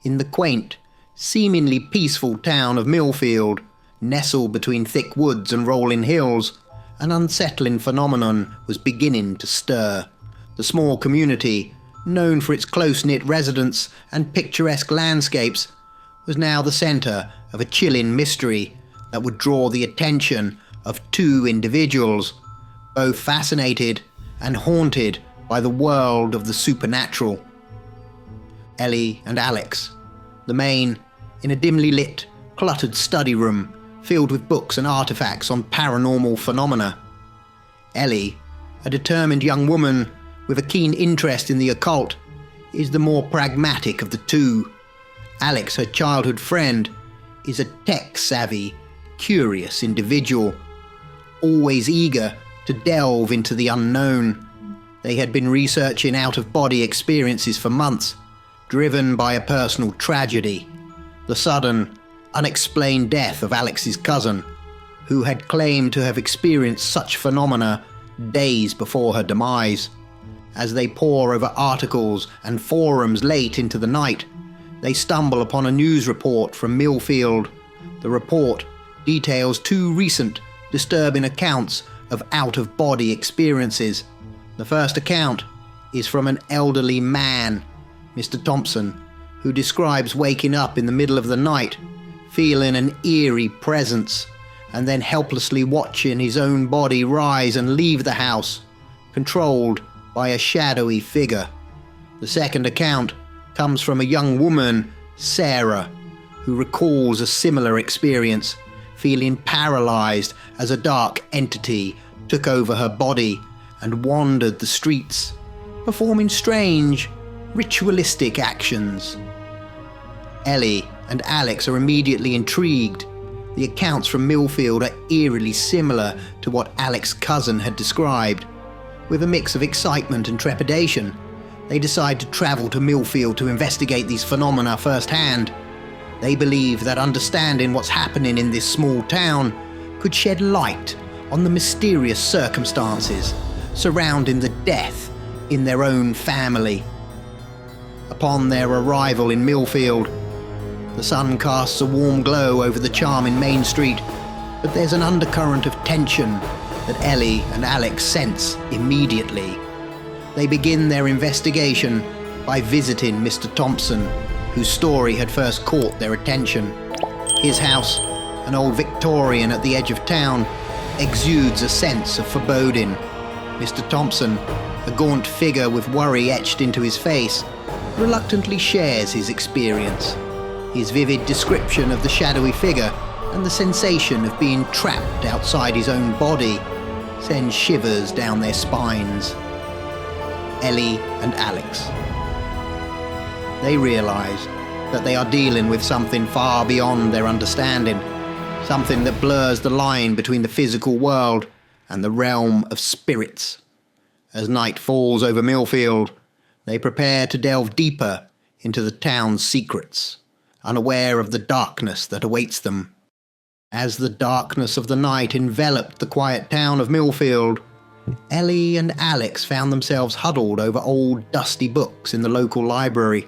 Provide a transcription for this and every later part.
In the quaint, seemingly peaceful town of Millfield, nestled between thick woods and rolling hills, an unsettling phenomenon was beginning to stir. The small community, known for its close-knit residents and picturesque landscapes, was now the centre of a chilling mystery that would draw the attention of two individuals, both fascinated and haunted by the world of the supernatural. Ellie and Alex, the main, in a dimly lit, cluttered study room filled with books and artifacts on paranormal phenomena. Ellie, a determined young woman with a keen interest in the occult, is the more pragmatic of the two. Alex, her childhood friend, is a tech-savvy, curious individual, always eager to delve into the unknown. They had been researching out-of-body experiences for months, driven by a personal tragedy, the sudden, unexplained death of Alex's cousin, who had claimed to have experienced such phenomena days before her demise. As they pore over articles and forums late into the night, they stumble upon a news report from Millfield. The report details two recent, disturbing accounts of out-of-body experiences. The first account is from an elderly man, Mr. Thompson, who describes waking up in the middle of the night, feeling an eerie presence, and then helplessly watching his own body rise and leave the house, controlled by a shadowy figure. The second account comes from a young woman, Sarah, who recalls a similar experience, feeling paralyzed as a dark entity took over her body and wandered the streets, performing strange, ritualistic actions. Ellie and Alex are immediately intrigued. The accounts from Millfield are eerily similar to what Alex's cousin had described. With a mix of excitement and trepidation, they decide to travel to Millfield to investigate these phenomena firsthand. They believe that understanding what's happening in this small town could shed light on the mysterious circumstances surrounding the death in their own family. Upon their arrival in Millfield, the sun casts a warm glow over the charming main street, but there's an undercurrent of tension that Ellie and Alex sense immediately. They begin their investigation by visiting Mr. Thompson, whose story had first caught their attention. His house, an old Victorian at the edge of town, exudes a sense of foreboding. Mr. Thompson, a gaunt figure with worry etched into his face, reluctantly shares his experience. His vivid description of the shadowy figure and the sensation of being trapped outside his own body sends shivers down their spines. Ellie and Alex. They realize that they are dealing with something far beyond their understanding, something that blurs the line between the physical world and the realm of spirits. As night falls over Millfield, they prepare to delve deeper into the town's secrets, unaware of the darkness that awaits them. As the darkness of the night enveloped the quiet town of Millfield, Ellie and Alex found themselves huddled over old dusty books in the local library.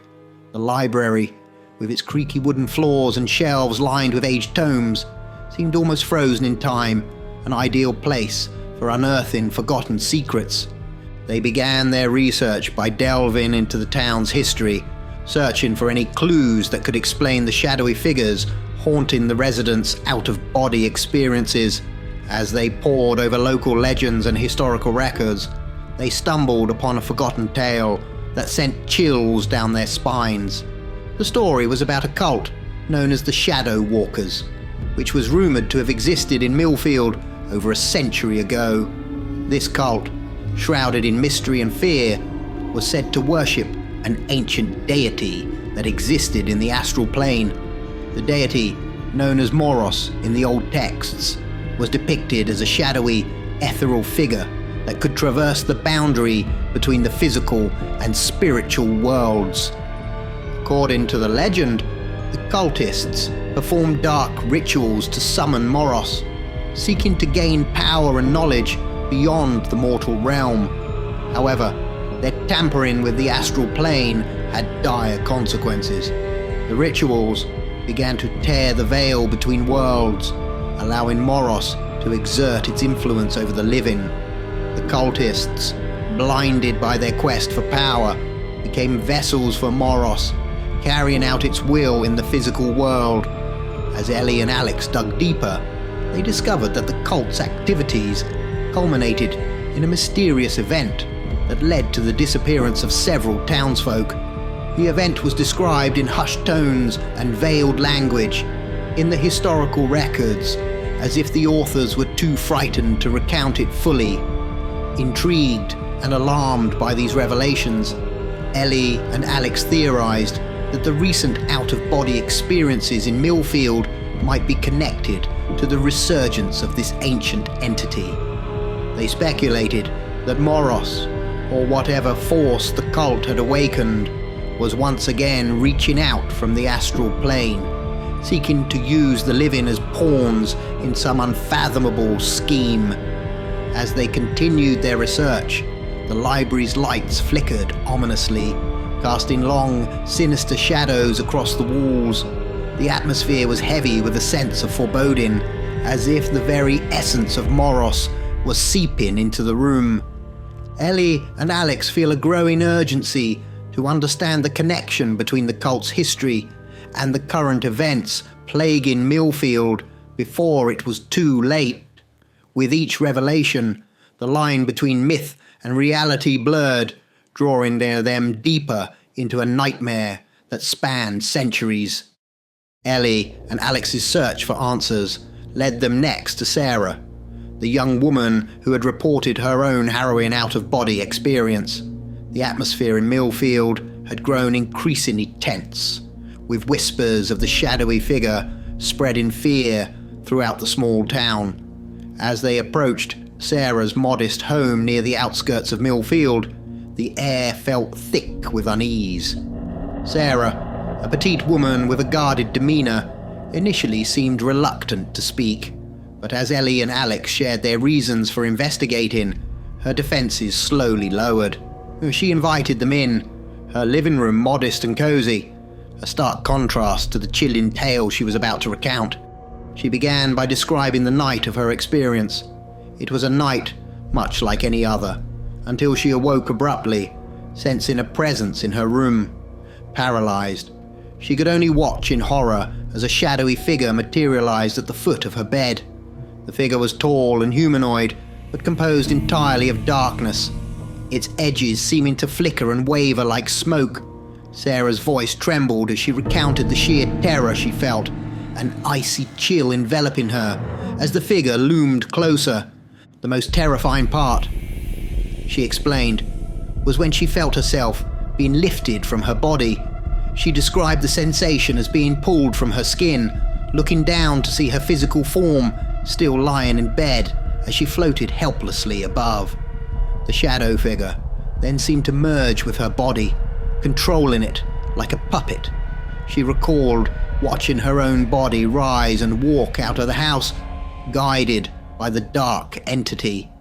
The library, with its creaky wooden floors and shelves lined with aged tomes, seemed almost frozen in time, an ideal place for unearthing forgotten secrets. They began their research by delving into the town's history, searching for any clues that could explain the shadowy figures haunting the residents' out-of-body experiences. As they pored over local legends and historical records, they stumbled upon a forgotten tale that sent chills down their spines. The story was about a cult known as the Shadow Walkers, which was rumoured to have existed in Millfield over a century ago. This cult, shrouded in mystery and fear, was said to worship an ancient deity that existed in the astral plane. The deity, known as Moros in the old texts, was depicted as a shadowy, ethereal figure that could traverse the boundary between the physical and spiritual worlds. According to the legend, the cultists performed dark rituals to summon Moros, seeking to gain power and knowledge beyond the mortal realm. However, their tampering with the astral plane had dire consequences. The The rituals began to tear the veil between worlds, allowing Moros to exert its influence over the living. The cultists, blinded by their quest for power, became vessels for Moros, carrying out its will in the physical world. As Ellie and Alex dug deeper, they discovered that the cult's activities culminated in a mysterious event that led to the disappearance of several townsfolk. The event was described in hushed tones and veiled language in the historical records, as if the authors were too frightened to recount it fully. Intrigued and alarmed by these revelations, Ellie and Alex theorized that the recent out-of-body experiences in Millfield might be connected to the resurgence of this ancient entity. They speculated that Moros, or whatever force the cult had awakened, was once again reaching out from the astral plane, seeking to use the living as pawns in some unfathomable scheme. As they continued their research, the library's lights flickered ominously, casting long, sinister shadows across the walls. The atmosphere was heavy with a sense of foreboding, as if the very essence of Moros was seeping into the room. Ellie and Alex feel a growing urgency to understand the connection between the cult's history and the current events plaguing Millfield before it was too late. With each revelation, the line between myth and reality blurred, drawing them deeper into a nightmare that spanned centuries. Ellie and Alex's search for answers led them next to Sarah, the young woman who had reported her own harrowing out-of-body experience. The atmosphere in Millfield had grown increasingly tense, with whispers of the shadowy figure spreading fear throughout the small town. As they approached Sarah's modest home near the outskirts of Millfield, the air felt thick with unease. Sarah, a petite woman with a guarded demeanor, initially seemed reluctant to speak, but as Ellie and Alex shared their reasons for investigating, her defenses slowly lowered. She invited them in, her living room modest and cozy, a stark contrast to the chilling tale she was about to recount. She began by describing the night of her experience. It was a night much like any other, until she awoke abruptly, sensing a presence in her room. Paralyzed, she could only watch in horror as a shadowy figure materialized at the foot of her bed. The figure was tall and humanoid, but composed entirely of darkness, its edges seeming to flicker and waver like smoke. Sarah's voice trembled as she recounted the sheer terror she felt, an icy chill enveloping her as the figure loomed closer. The most terrifying part, she explained, was when she felt herself being lifted from her body. She described the sensation as being pulled from her skin, looking down to see her physical form still lying in bed as she floated helplessly above. The shadow figure then seemed to merge with her body, controlling it like a puppet. She recalled watching her own body rise and walk out of the house, guided by the dark entity.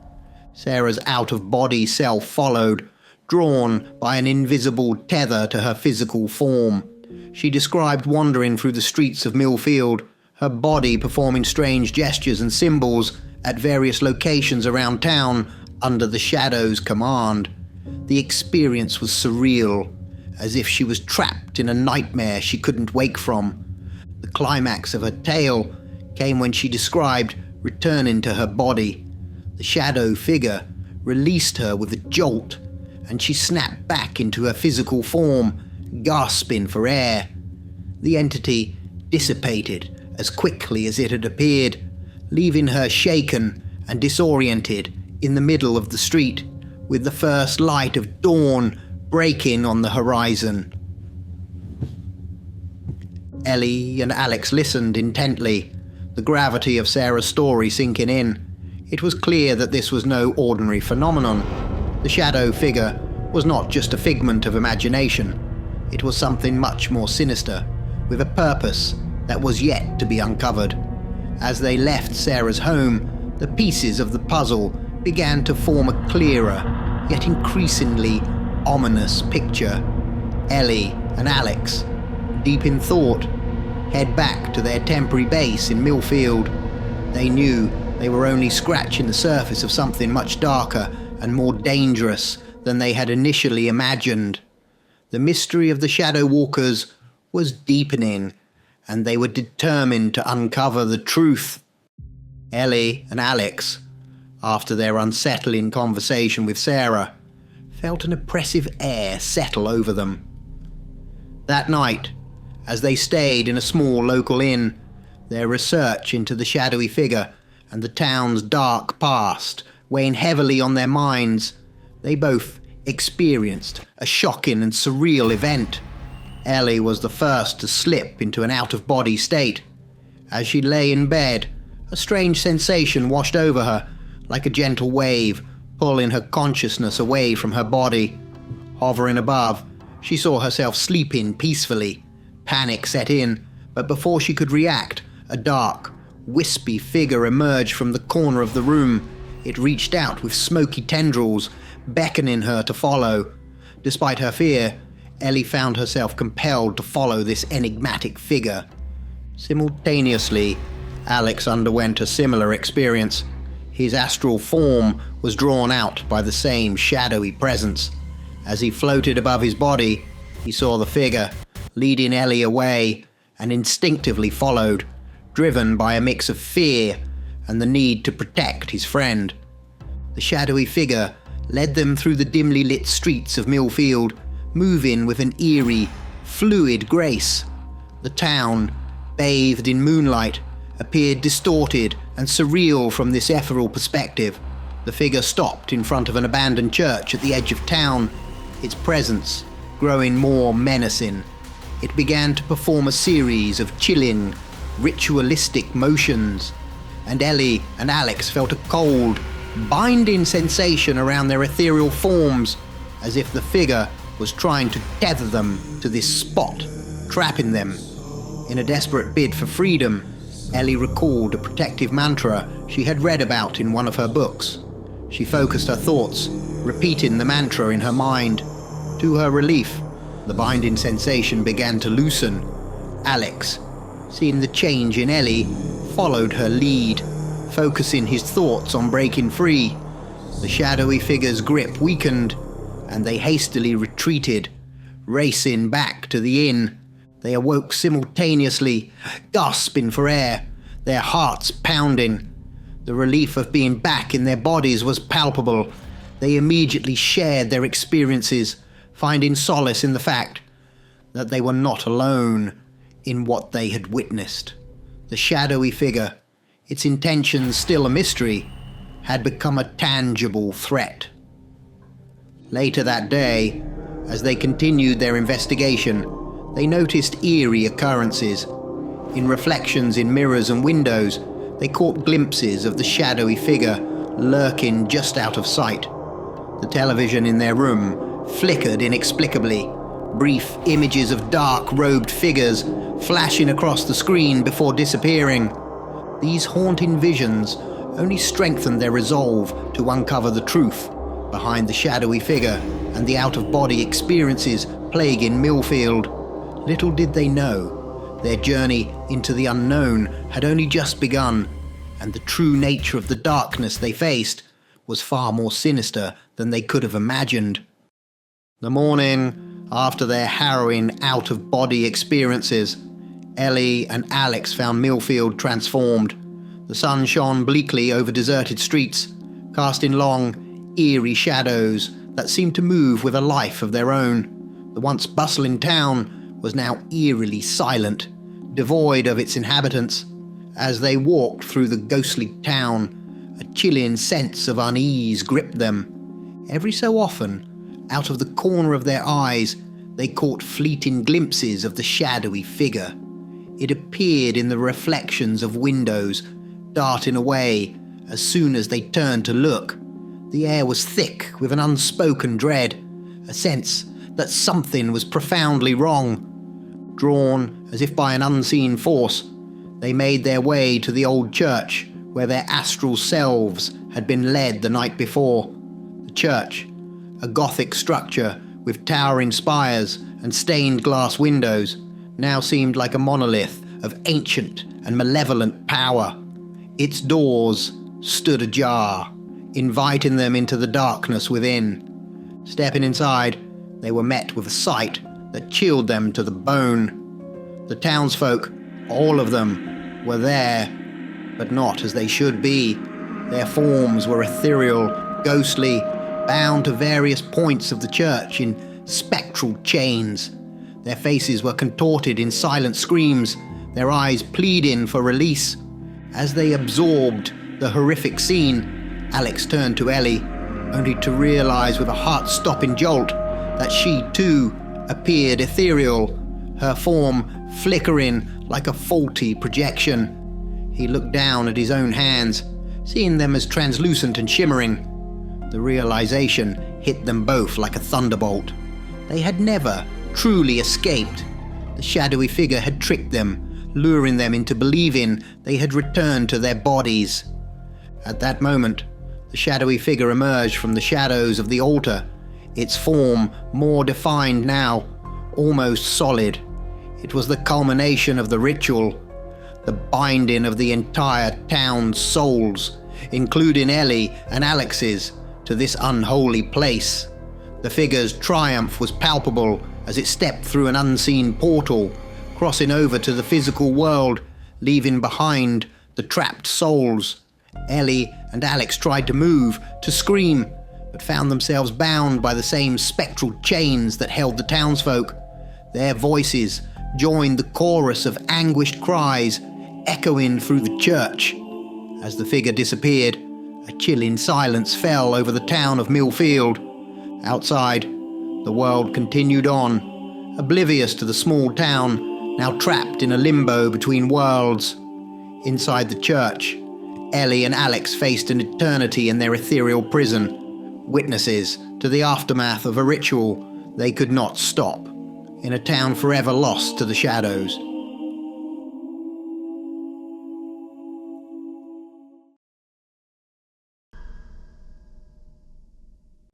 Sarah's out-of-body self followed, drawn by an invisible tether to her physical form. She described wandering through the streets of Millfield, her body performing strange gestures and symbols at various locations around town under the Shadow's command. The experience was surreal, as if she was trapped in a nightmare she couldn't wake from. The climax of her tale came when she described returning to her body. The shadow figure released her with a jolt, and she snapped back into her physical form, gasping for air. The entity dissipated as quickly as it had appeared, leaving her shaken and disoriented in the middle of the street, with the first light of dawn breaking on the horizon. Ellie and Alex listened intently, the gravity of Sarah's story sinking in. It was clear that this was no ordinary phenomenon. The shadow figure was not just a figment of imagination. It was something much more sinister, with a purpose that was yet to be uncovered. As they left Sarah's home, the pieces of the puzzle began to form a clearer, yet increasingly ominous picture. Ellie and Alex, deep in thought, head back to their temporary base in Millfield. They knew they were only scratching the surface of something much darker and more dangerous than they had initially imagined. The mystery of the Shadow Walkers was deepening, and they were determined to uncover the truth. Ellie and Alex, after their unsettling conversation with Sarah, felt an oppressive air settle over them. That night, as they stayed in a small local inn, their research into the shadowy figure and the town's dark past weighing heavily on their minds, they both experienced a shocking and surreal event. Ellie was the first to slip into an out-of-body state. As she lay in bed, a strange sensation washed over her, like a gentle wave, pulling her consciousness away from her body. Hovering above, she saw herself sleeping peacefully. Panic set in, but before she could react, a dark, wispy figure emerged from the corner of the room. It reached out with smoky tendrils, beckoning her to follow. Despite her fear, Ellie found herself compelled to follow this enigmatic figure. Simultaneously, Alex underwent a similar experience. His astral form was drawn out by the same shadowy presence. As he floated above his body, he saw the figure, leading Ellie away, and instinctively followed, driven by a mix of fear and the need to protect his friend. The shadowy figure led them through the dimly lit streets of Millfield, moving with an eerie, fluid grace. The town, bathed in moonlight, appeared distorted and surreal from this ethereal perspective. The figure stopped in front of an abandoned church at the edge of town, its presence growing more menacing. It began to perform a series of chilling, ritualistic motions, and Ellie and Alex felt a cold, binding sensation around their ethereal forms, as if the figure was trying to tether them to this spot, trapping them. In a desperate bid for freedom, Ellie recalled a protective mantra she had read about in one of her books. She focused her thoughts, repeating the mantra in her mind. To her relief, the binding sensation began to loosen. Alex, seeing the change in Ellie, followed her lead, focusing his thoughts on breaking free. The shadowy figure's grip weakened, and they hastily retreated, racing back to the inn. They awoke simultaneously, gasping for air, their hearts pounding. The relief of being back in their bodies was palpable. They immediately shared their experiences, finding solace in the fact that they were not alone in what they had witnessed. The shadowy figure, its intentions still a mystery, had become a tangible threat. Later that day, as they continued their investigation, they noticed eerie occurrences. In reflections in mirrors and windows, they caught glimpses of the shadowy figure lurking just out of sight. The television in their room flickered inexplicably, brief images of dark-robed figures flashing across the screen before disappearing. These haunting visions only strengthened their resolve to uncover the truth behind the shadowy figure and the out-of-body experiences plaguing Millfield. Little did they know, their journey into the unknown had only just begun, and the true nature of the darkness they faced was far more sinister than they could have imagined. The morning after their harrowing out-of-body experiences, Ellie and Alex found Millfield transformed. The sun shone bleakly over deserted streets, casting long, eerie shadows that seemed to move with a life of their own. The once bustling town was now eerily silent, devoid of its inhabitants. As they walked through the ghostly town, a chilling sense of unease gripped them. Every so often, out of the corner of their eyes, they caught fleeting glimpses of the shadowy figure. It appeared in the reflections of windows, darting away as soon as they turned to look. The air was thick with an unspoken dread, a sense that something was profoundly wrong. Drawn as if by an unseen force, they made their way to the old church where their astral selves had been led the night before. The church, a Gothic structure with towering spires and stained glass windows, now seemed like a monolith of ancient and malevolent power. Its doors stood ajar, inviting them into the darkness within. Stepping inside, they were met with a sight that chilled them to the bone. The townsfolk, all of them, were there, but not as they should be. Their forms were ethereal, ghostly, bound to various points of the church in spectral chains. Their faces were contorted in silent screams, their eyes pleading for release. As they absorbed the horrific scene, Alex turned to Ellie, only to realize with a heart-stopping jolt that she too appeared ethereal, her form flickering like a faulty projection. He looked down at his own hands, seeing them as translucent and shimmering. The realization hit them both like a thunderbolt. They had never truly escaped. The shadowy figure had tricked them, luring them into believing they had returned to their bodies. At that moment, the shadowy figure emerged from the shadows of the altar, its form more defined now, almost solid. It was the culmination of the ritual, the binding of the entire town's souls, including Ellie and Alex's, to this unholy place. The figure's triumph was palpable as it stepped through an unseen portal, crossing over to the physical world, leaving behind the trapped souls. Ellie and Alex tried to move, to scream, but found themselves bound by the same spectral chains that held the townsfolk. Their voices joined the chorus of anguished cries echoing through the church. As the figure disappeared, a chilling silence fell over the town of Millfield. Outside, the world continued on, oblivious to the small town, now trapped in a limbo between worlds. Inside the church, Ellie and Alex faced an eternity in their ethereal prison, witnesses to the aftermath of a ritual they could not stop, in a town forever lost to the shadows.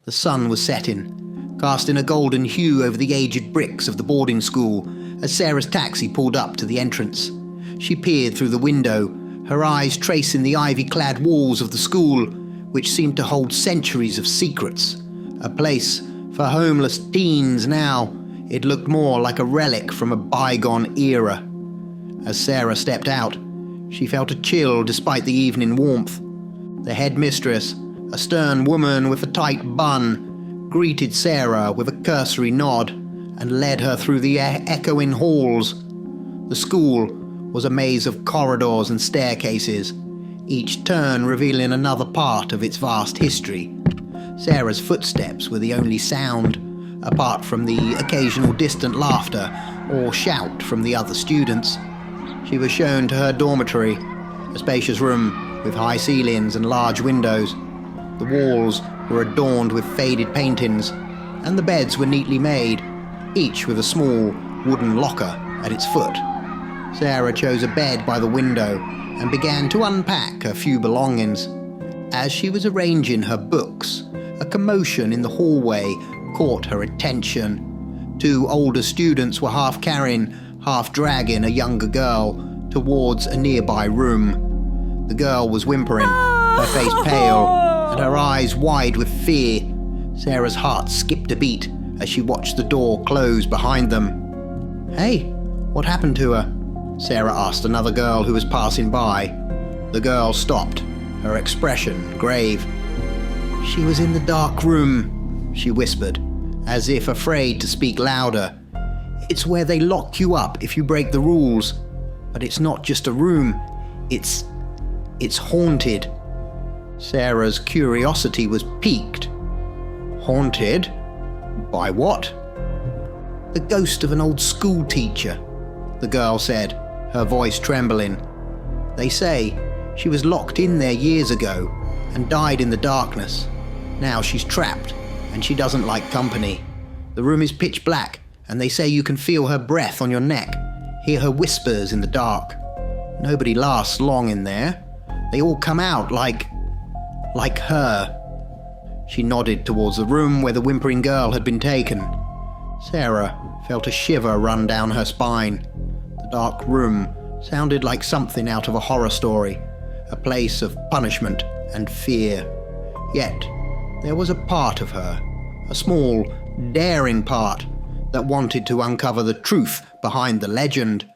The sun was setting, casting a golden hue over the aged bricks of the boarding school as Sarah's taxi pulled up to the entrance. She peered through the window, her eyes tracing the ivy-clad walls of the school, which seemed to hold centuries of secrets. A place for homeless teens now, it looked more like a relic from a bygone era. As Sarah stepped out, she felt a chill despite the evening warmth. The headmistress, a stern woman with a tight bun, greeted Sarah with a cursory nod and led her through the echoing halls. The school was a maze of corridors and staircases, each turn revealing another part of its vast history. Sarah's footsteps were the only sound, apart from the occasional distant laughter or shout from the other students. She was shown to her dormitory, a spacious room with high ceilings and large windows. The walls were adorned with faded paintings, and the beds were neatly made, each with a small wooden locker at its foot. Sarah chose a bed by the window and began to unpack her few belongings. As she was arranging her books, a commotion in the hallway caught her attention. Two older students were half carrying, half dragging a younger girl towards a nearby room. The girl was whimpering, her face pale, and her eyes wide with fear. Sarah's heart skipped a beat as she watched the door close behind them. "Hey, what happened to her?" Sarah asked another girl who was passing by. The girl stopped, her expression grave. "She was in the dark room," she whispered, as if afraid to speak louder. "It's where they lock you up if you break the rules. But it's not just a room. It's haunted." Sarah's curiosity was piqued. "Haunted? By what?" "The ghost of an old school teacher," the girl said, her voice trembling. "They say she was locked in there years ago and died in the darkness. Now she's trapped and she doesn't like company. The room is pitch black and they say you can feel her breath on your neck, hear her whispers in the dark. Nobody lasts long in there. They all come out like her." She nodded towards the room where the whimpering girl had been taken. Sarah felt a shiver run down her spine. The dark room sounded like something out of a horror story, a place of punishment and fear. Yet, there was a part of her, a small, daring part, that wanted to uncover the truth behind the legend.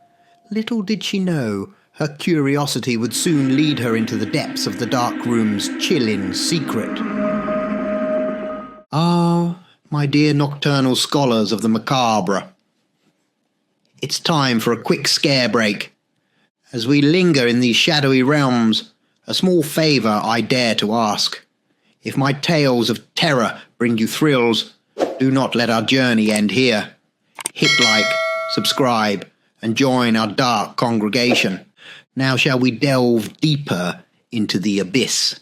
Little did she know, her curiosity would soon lead her into the depths of the dark room's chilling secret. Ah, my dear nocturnal scholars of the macabre. It's time for a quick scare break. As we linger in these shadowy realms, a small favour I dare to ask. If my tales of terror bring you thrills, do not let our journey end here. Hit like, subscribe, and join our dark congregation. Now shall we delve deeper into the abyss.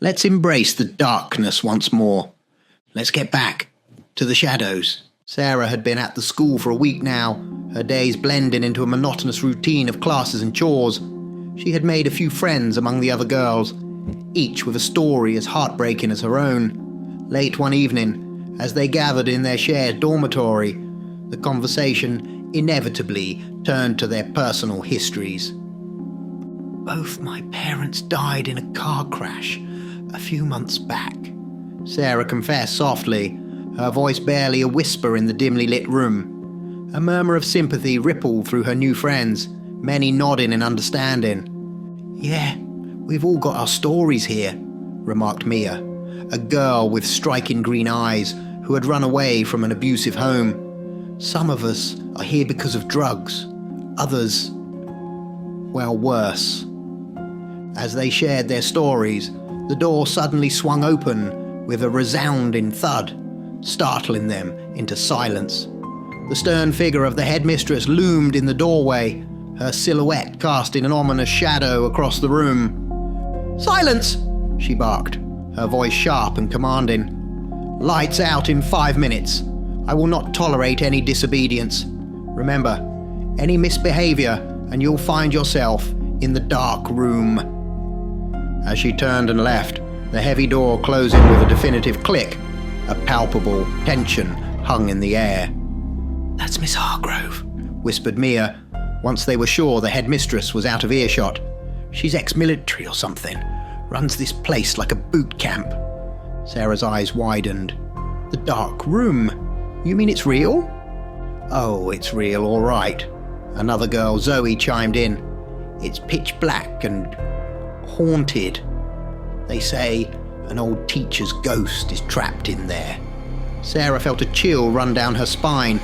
Let's embrace the darkness once more. Let's get back to the shadows. Sarah had been at the school for a week now, her days blending into a monotonous routine of classes and chores. She had made a few friends among the other girls, each with a story as heartbreaking as her own. Late one evening, as they gathered in their shared dormitory, the conversation inevitably turned to their personal histories. Both my parents died in a car crash a few months back, Sarah confessed softly, her voice barely a whisper in the dimly lit room. A murmur of sympathy rippled through her new friends, many nodding in understanding. Yeah, we've all got our stories here, remarked Mia, a girl with striking green eyes who had run away from an abusive home. Some of us are here because of drugs, others, well, worse. As they shared their stories, the door suddenly swung open with a resounding thud, startling them into silence. The stern figure of the headmistress loomed in the doorway, her silhouette casting an ominous shadow across the room. "Silence!" she barked, her voice sharp and commanding. "Lights out in 5 minutes. I will not tolerate any disobedience. Remember, any misbehavior and you'll find yourself in the dark room." As she turned and left, the heavy door closing with a definitive click, a palpable tension hung in the air. "That's Miss Hargrove," whispered Mia, once they were sure the headmistress was out of earshot. "She's ex-military or something. Runs this place like a boot camp." Sarah's eyes widened. "The dark room? You mean it's real?" "Oh, it's real, all right." Another girl, Zoe, chimed in. "It's pitch black and haunted. They say an old teacher's ghost is trapped in there." Sarah felt a chill run down her spine.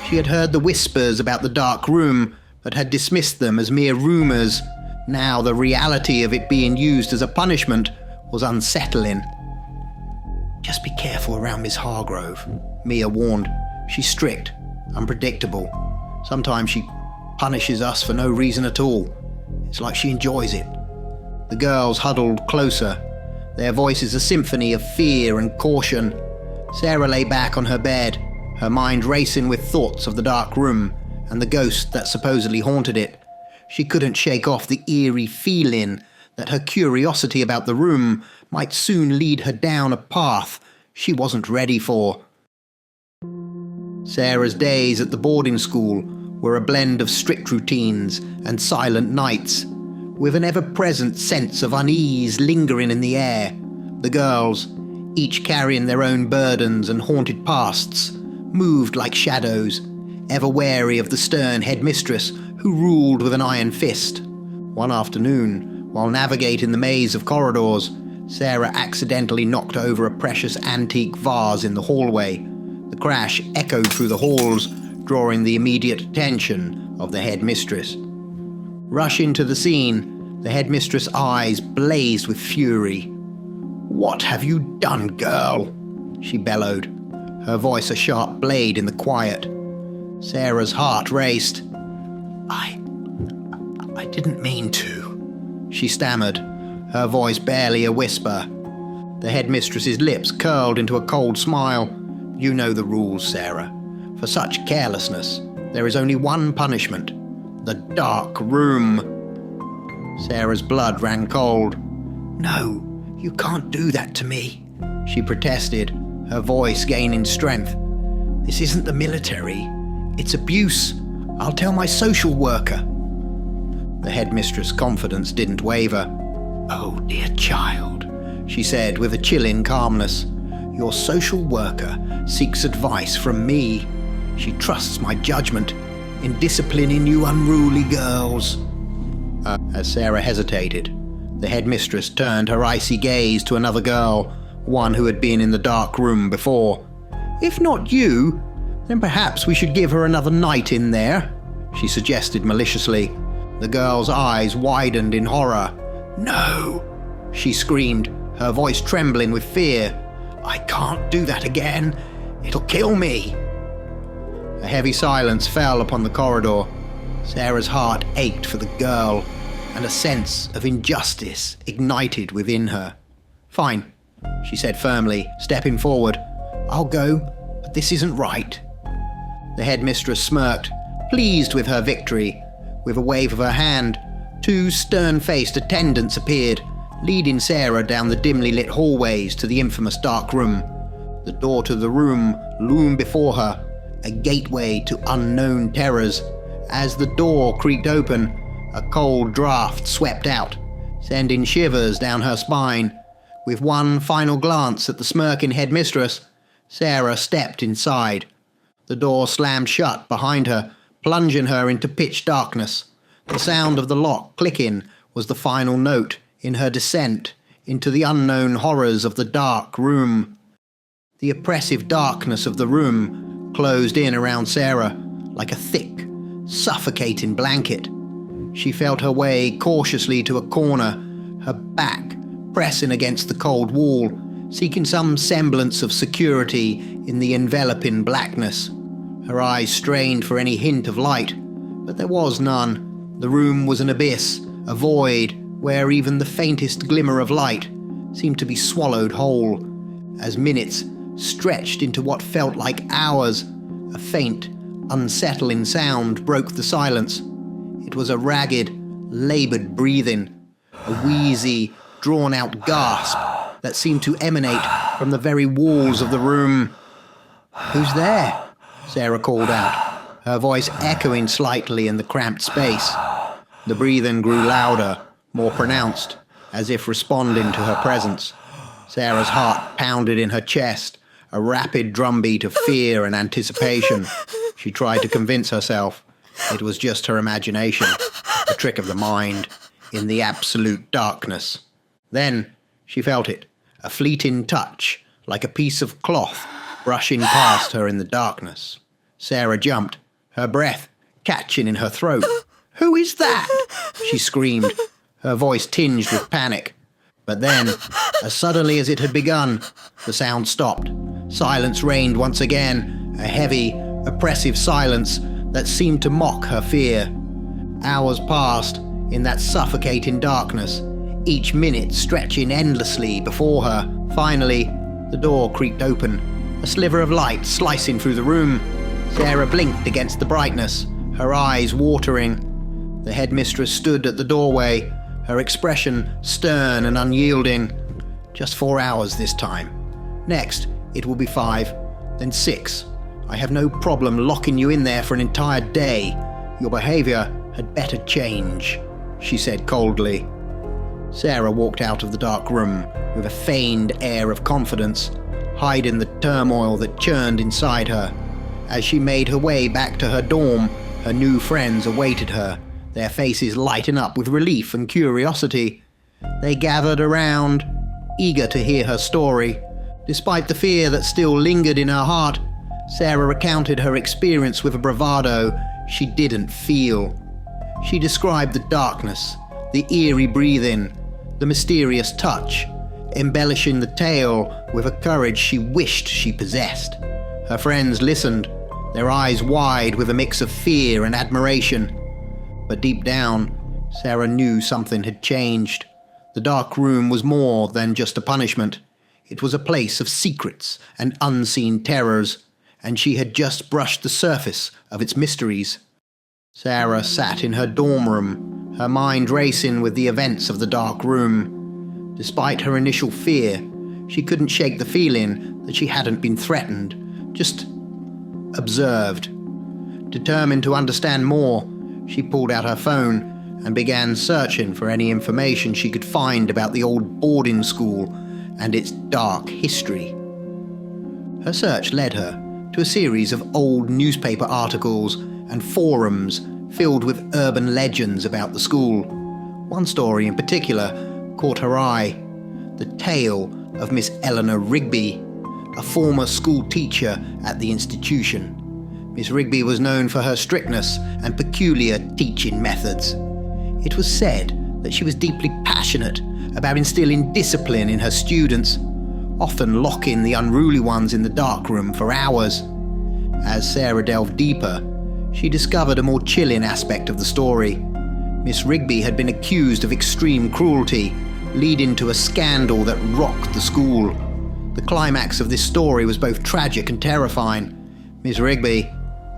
She had heard the whispers about the dark room, but had dismissed them as mere rumours. Now the reality of it being used as a punishment was unsettling. "Just be careful around Miss Hargrove," Mia warned. "She's strict, unpredictable. Sometimes she punishes us for no reason at all. It's like she enjoys it." The girls huddled closer, their voices a symphony of fear and caution. Sarah lay back on her bed, her mind racing with thoughts of the dark room and the ghost that supposedly haunted it. She couldn't shake off the eerie feeling that her curiosity about the room might soon lead her down a path she wasn't ready for. Sarah's days at the boarding school were a blend of strict routines and silent nights, with an ever-present sense of unease lingering in the air. The girls, each carrying their own burdens and haunted pasts, moved like shadows, ever wary of the stern headmistress who ruled with an iron fist. One afternoon, while navigating the maze of corridors, Sarah accidentally knocked over a precious antique vase in the hallway. The crash echoed through the halls, drawing the immediate attention of the headmistress. Rushing to the scene, the headmistress' eyes blazed with fury. "What have you done, girl?" she bellowed, her voice a sharp blade in the quiet. Sarah's heart raced. I didn't mean to," she stammered, her voice barely a whisper. The headmistress's lips curled into a cold smile. "You know the rules, Sarah. For such carelessness, there is only one punishment: the dark room." Sarah's blood ran cold. "No, you can't do that to me," she protested, her voice gaining strength. This isn't the military. It's abuse. I'll tell my social worker. The headmistress' confidence didn't waver. Oh, dear child, she said with a chilling calmness. Your social worker seeks advice from me. She trusts my judgment in disciplining you unruly girls. As Sarah hesitated, the headmistress turned her icy gaze to another girl, one who had been in the dark room before. If not you, then perhaps we should give her another night in there, she suggested maliciously. The girl's eyes widened in horror. No, she screamed, her voice trembling with fear. I can't do that again. It'll kill me. A heavy silence fell upon the corridor. Sarah's heart ached for the girl, and a sense of injustice ignited within her. Fine, she said firmly, stepping forward. I'll go, but this isn't right. The headmistress smirked, pleased with her victory. With a wave of her hand, two stern-faced attendants appeared, leading Sarah down the dimly lit hallways to the infamous dark room. The door to the room loomed before her, a gateway to unknown terrors. As the door creaked open, a cold draft swept out, sending shivers down her spine. With one final glance at the smirking headmistress, Sarah stepped inside. The door slammed shut behind her, plunging her into pitch darkness. The sound of the lock clicking was the final note in her descent into the unknown horrors of the dark room. The oppressive darkness of the room closed in around Sarah like a thick, suffocating blanket. She felt her way cautiously to a corner, her back pressing against the cold wall, seeking some semblance of security in the enveloping blackness. Her eyes strained for any hint of light, but there was none. The room was an abyss, a void where even the faintest glimmer of light seemed to be swallowed whole. As minutes stretched into what felt like hours, a faint, unsettling sound broke the silence. It was a ragged, laboured breathing, a wheezy, drawn-out gasp that seemed to emanate from the very walls of the room. "Who's there?" Sarah called out, her voice echoing slightly in the cramped space. The breathing grew louder, more pronounced, as if responding to her presence. Sarah's heart pounded in her chest, a rapid drumbeat of fear and anticipation. She tried to convince herself it was just her imagination, a trick of the mind, in the absolute darkness. Then she felt it, a fleeting touch, like a piece of cloth brushing past her in the darkness. Sarah jumped, her breath catching in her throat. "Who is that?" she screamed, her voice tinged with panic. But then, as suddenly as it had begun, the sound stopped. Silence reigned once again, a heavy, oppressive silence that seemed to mock her fear. Hours passed in that suffocating darkness, each minute stretching endlessly before her. Finally, the door creaked open, a sliver of light slicing through the room. Sarah blinked against the brightness, her eyes watering. The headmistress stood at the doorway, her expression stern and unyielding. "Just 4 hours this time. Next, it will be 5, then 6. I have no problem locking you in there for an entire day. Your behaviour had better change," she said coldly. Sarah walked out of the dark room with a feigned air of confidence, hiding the turmoil that churned inside her. As she made her way back to her dorm, her new friends awaited her, their faces lighting up with relief and curiosity. They gathered around, eager to hear her story. Despite the fear that still lingered in her heart, Sarah recounted her experience with a bravado she didn't feel. She described the darkness, the eerie breathing, the mysterious touch, embellishing the tale with a courage she wished she possessed. Her friends listened, their eyes wide with a mix of fear and admiration. But deep down, Sarah knew something had changed. The dark room was more than just a punishment. It was a place of secrets and unseen terrors, and she had just brushed the surface of its mysteries. Sarah sat in her dorm room, her mind racing with the events of the dark room. Despite her initial fear, she couldn't shake the feeling that she hadn't been threatened, just observed. Determined to understand more, she pulled out her phone and began searching for any information she could find about the old boarding school and its dark history. Her search led her to a series of old newspaper articles and forums filled with urban legends about the school. One story in particular caught her eye: the tale of Miss Eleanor Rigby, a former school teacher at the institution. Miss Rigby was known for her strictness and peculiar teaching methods. It was said that she was deeply passionate about instilling discipline in her students, often locking the unruly ones in the darkroom for hours. As Sarah delved deeper, she discovered a more chilling aspect of the story. Miss Rigby had been accused of extreme cruelty, leading to a scandal that rocked the school. The climax of this story was both tragic and terrifying. Miss Rigby,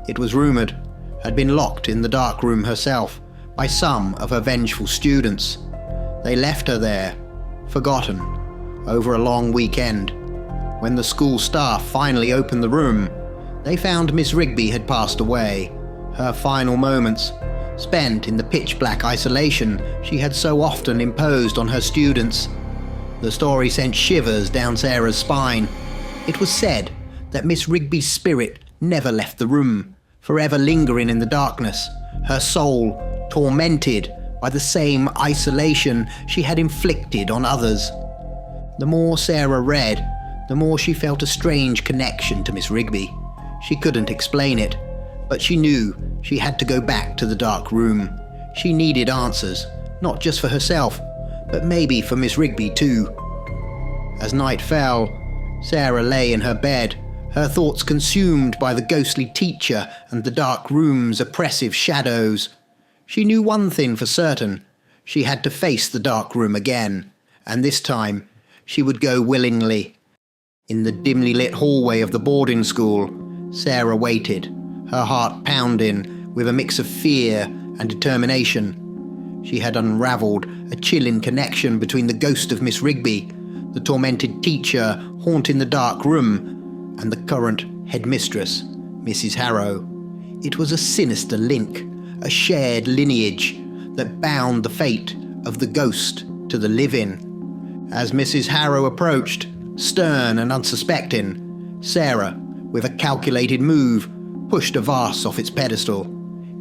it was rumoured, had been locked in the darkroom herself by some of her vengeful students. They left her there, forgotten, over a long weekend. When the school staff finally opened the room, they found Miss Rigby had passed away. Her final moments, spent in the pitch-black isolation she had so often imposed on her students. The story sent shivers down Sarah's spine. It was said that Miss Rigby's spirit never left the room, forever lingering in the darkness, her soul tormented by the same isolation she had inflicted on others. The more Sarah read, the more she felt a strange connection to Miss Rigby. She couldn't explain it, but she knew she had to go back to the dark room. She needed answers, not just for herself, but maybe for Miss Rigby too. As night fell, Sarah lay in her bed, her thoughts consumed by the ghostly teacher and the dark room's oppressive shadows. She knew one thing for certain: she had to face the dark room again, and this time she would go willingly. In the dimly lit hallway of the boarding school, Sarah waited, her heart pounding with a mix of fear and determination. She had unravelled a chilling connection between the ghost of Miss Rigby, the tormented teacher haunting the dark room, and the current headmistress, Mrs. Harrow. It was a sinister link, a shared lineage that bound the fate of the ghost to the living. As Mrs. Harrow approached, stern and unsuspecting, Sarah, with a calculated move, pushed a vase off its pedestal.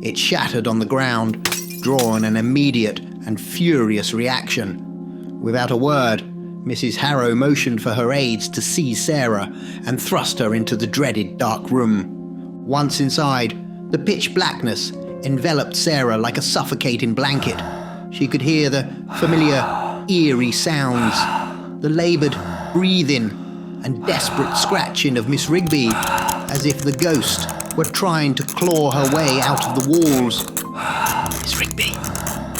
It shattered on the ground, drawing an immediate and furious reaction. Without a word, Mrs. Harrow motioned for her aides to seize Sarah and thrust her into the dreaded dark room. Once inside, the pitch blackness enveloped Sarah like a suffocating blanket. She could hear the familiar, eerie sounds, the laboured breathing and desperate scratching of Miss Rigby, as if the ghost were trying to claw her way out of the walls. "Miss Rigby,"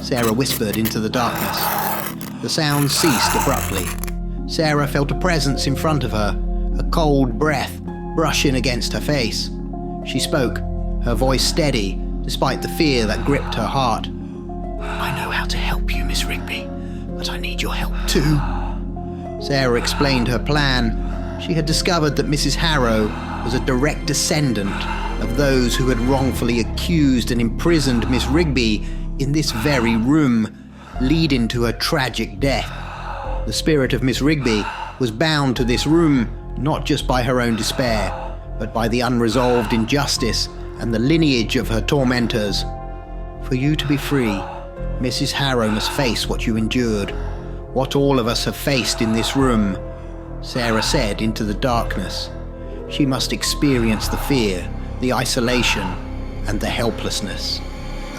Sarah whispered into the darkness. The sound ceased abruptly. Sarah felt a presence in front of her, a cold breath brushing against her face. She spoke, her voice steady despite the fear that gripped her heart. "I know how to help you, Miss Rigby, but I need your help too." Sarah explained her plan. She had discovered that Mrs. Harrow was a direct descendant of those who had wrongfully accused and imprisoned Miss Rigby in this very room, leading to her tragic death. The spirit of Miss Rigby was bound to this room not just by her own despair, but by the unresolved injustice and the lineage of her tormentors. For you to be free, Mrs. Harrow must face what you endured, what all of us have faced in this room, Sarah said into the darkness. She must experience the fear, the isolation, and the helplessness.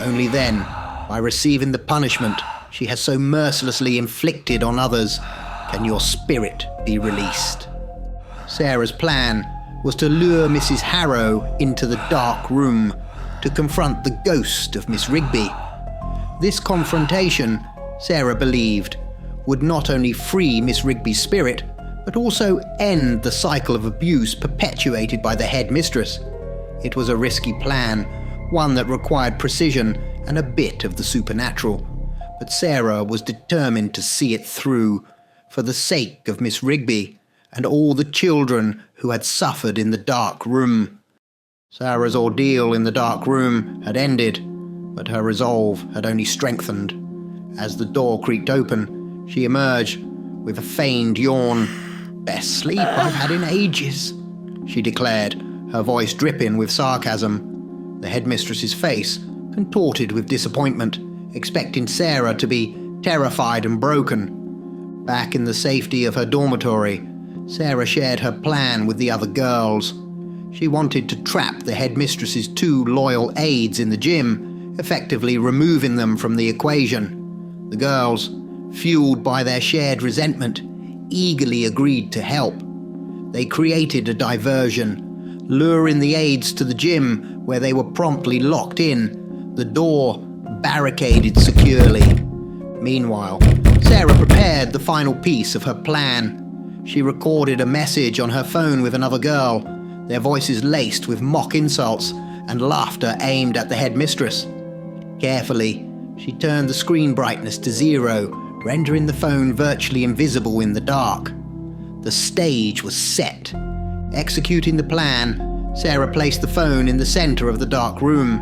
Only then, by receiving the punishment she has so mercilessly inflicted on others, can your spirit be released. Sarah's plan was to lure Mrs. Harrow into the dark room, to confront the ghost of Miss Rigby. This confrontation, Sarah believed, would not only free Miss Rigby's spirit, but also end the cycle of abuse perpetuated by the headmistress. It was a risky plan, one that required precision and a bit of the supernatural. But Sarah was determined to see it through, for the sake of Miss Rigby and all the children who had suffered in the dark room. Sarah's ordeal in the dark room had ended, but her resolve had only strengthened. As the door creaked open, she emerged with a feigned yawn. "Best sleep I've had in ages," she declared, her voice dripping with sarcasm. The headmistress's face contorted with disappointment, expecting Sarah to be terrified and broken. Back in the safety of her dormitory, Sarah shared her plan with the other girls. She wanted to trap the headmistress's 2 loyal aides in the gym, effectively removing them from the equation. The girls, fueled by their shared resentment, eagerly agreed to help. They created a diversion, luring the aides to the gym where they were promptly locked in, the door barricaded securely. Meanwhile, Sarah prepared the final piece of her plan. She recorded a message on her phone with another girl, their voices laced with mock insults and laughter aimed at the headmistress. Carefully, she turned the screen brightness to 0, rendering the phone virtually invisible in the dark. The stage was set. Executing the plan, Sarah placed the phone in the center of the dark room.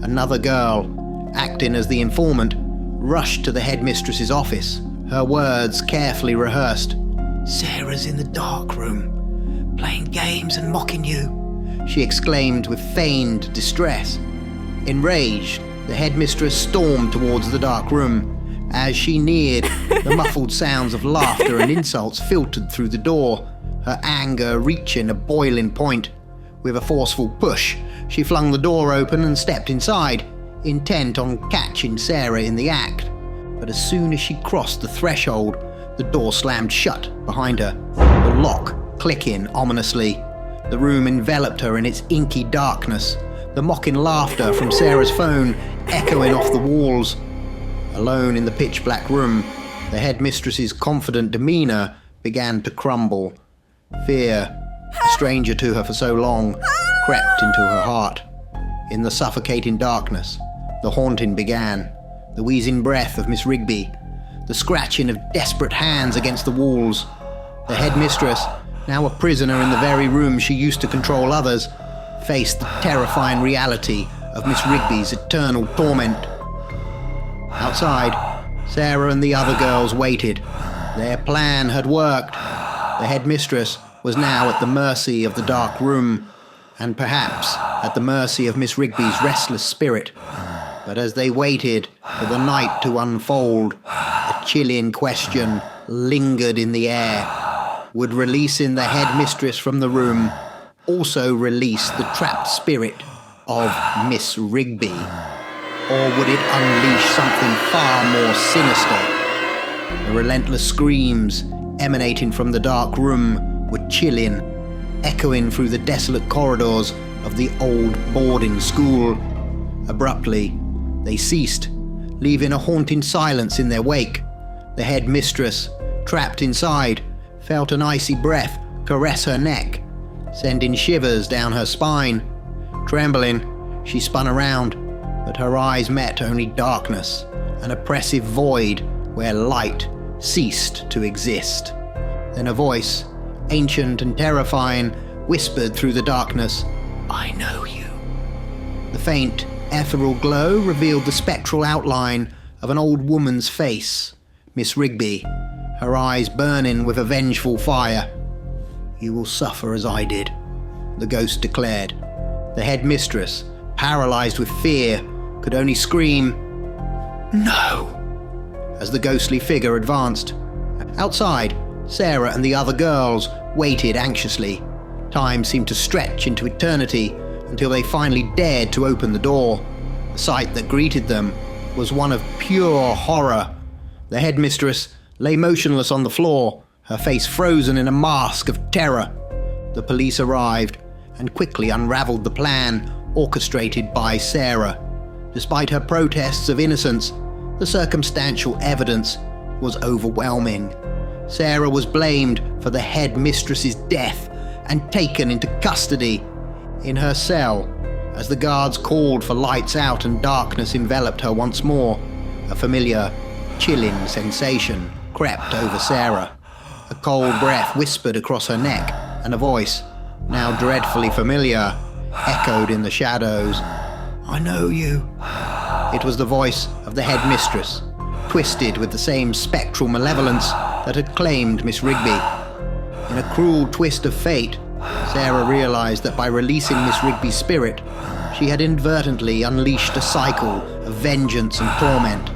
Another girl, acting as the informant, rushed to the headmistress's office, her words carefully rehearsed. "Sarah's in the dark room, playing games and mocking you," she exclaimed with feigned distress. Enraged, the headmistress stormed towards the dark room. As she neared, the muffled sounds of laughter and insults filtered through the door, her anger reaching a boiling point. With a forceful push, she flung the door open and stepped inside, intent on catching Sarah in the act. But as soon as she crossed the threshold, the door slammed shut behind her, the lock clicking ominously. The room enveloped her in its inky darkness, the mocking laughter from Sarah's phone echoing off the walls. Alone in the pitch-black room, the headmistress's confident demeanor began to crumble. Fear, a stranger to her for so long, crept into her heart. In the suffocating darkness, the haunting began. The wheezing breath of Miss Rigby, the scratching of desperate hands against the walls. The headmistress, now a prisoner in the very room she used to control others, faced the terrifying reality of Miss Rigby's eternal torment. Outside, Sarah and the other girls waited. Their plan had worked. The headmistress was now at the mercy of the dark room, and perhaps at the mercy of Miss Rigby's restless spirit. But as they waited for the night to unfold, a chilling question lingered in the air. Would releasing the headmistress from the room also release the trapped spirit of Miss Rigby? Or would it unleash something far more sinister? The relentless screams emanating from the dark room were chilling, echoing through the desolate corridors of the old boarding school. Abruptly, they ceased, leaving a haunting silence in their wake. The headmistress, trapped inside, felt an icy breath caress her neck, sending shivers down her spine. Trembling, she spun around, but her eyes met only darkness, an oppressive void where light ceased to exist. Then a voice, ancient and terrifying, whispered through the darkness, "I know you." The faint, ethereal glow revealed the spectral outline of an old woman's face, Miss Rigby, her eyes burning with a vengeful fire. "You will suffer as I did," the ghost declared. The headmistress, paralyzed with fear, could only scream, "No," as the ghostly figure advanced. Outside, Sarah and the other girls waited anxiously. Time seemed to stretch into eternity until they finally dared to open the door. The sight that greeted them was one of pure horror. The headmistress lay motionless on the floor, her face frozen in a mask of terror. The police arrived and quickly unraveled the plan orchestrated by Sarah. Despite her protests of innocence, the circumstantial evidence was overwhelming. Sarah was blamed for the headmistress's death and taken into custody. In her cell, as the guards called for lights out and darkness enveloped her once more, a familiar, chilling sensation crept over Sarah. A cold breath whispered across her neck, and a voice, now dreadfully familiar, echoed in the shadows. "I know you." It was the voice of the headmistress, twisted with the same spectral malevolence that had claimed Miss Rigby. In a cruel twist of fate, Sarah realized that by releasing Miss Rigby's spirit, she had inadvertently unleashed a cycle of vengeance and torment.